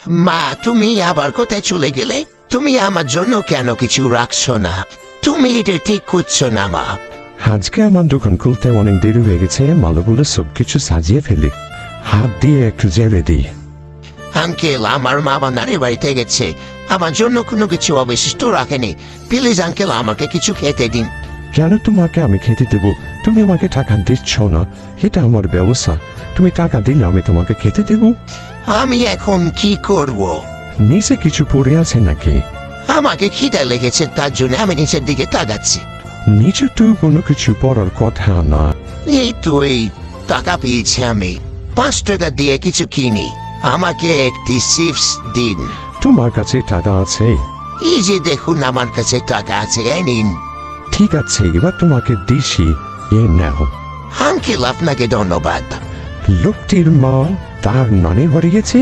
মা, তুমি আবার কোথায় চলে গেলে? তুমি আমার জন্য কেন কিছু রাখছো না? তুমি এটা ঠিক করছো না মা। আজকে আমার দোকান খুলতে অনেক দেরি হয়ে গেছে, মালাগুলো সবকিছু সাজিয়ে ফেলি, হাত দিয়ে একটু জেলে দিই। আঙ্কেল, আমার মামা নারী বাড়িতে গেছে, আমার জন্য কোনো কিছু অবশিষ্ট রাখেনি। প্লিজ আঙ্কেল, আমাকে কিছু খেতে দিন। কেন তোমাকে আমি খেতে দেবো? তুমি আমাকে টাকা দিচ্ছ না, এটা আমার ব্যবসা। তুমি টাকা দিলে আমি তোমাকে খেতে দেবো। আমি এখন কি করব? নিচে কিছু পড়ে আছে নাকি? আমাকে খিদে লেগেছে, তার জন্য আমি নিচের দিকে তাকাচ্ছি। নিচে তো কোনো কিছু পড়ার কথা না। এই তো, এই টাকা পেয়েছি আমি। 5 টাকা দিয়ে কিছু কিনি, আমাকে একটি চিপস দিন। তোমার কাছে টাকা আছে? এই যে দেখুন, আমার কাছে টাকা আছে, এই নিন। ঠিক আছে, এবার তোমাকে দিছি, এ নাও। আঙ্কেল, আপনাকে ধন্যবাদ। লোকটির মা তার নানি বাড়ি গেছে।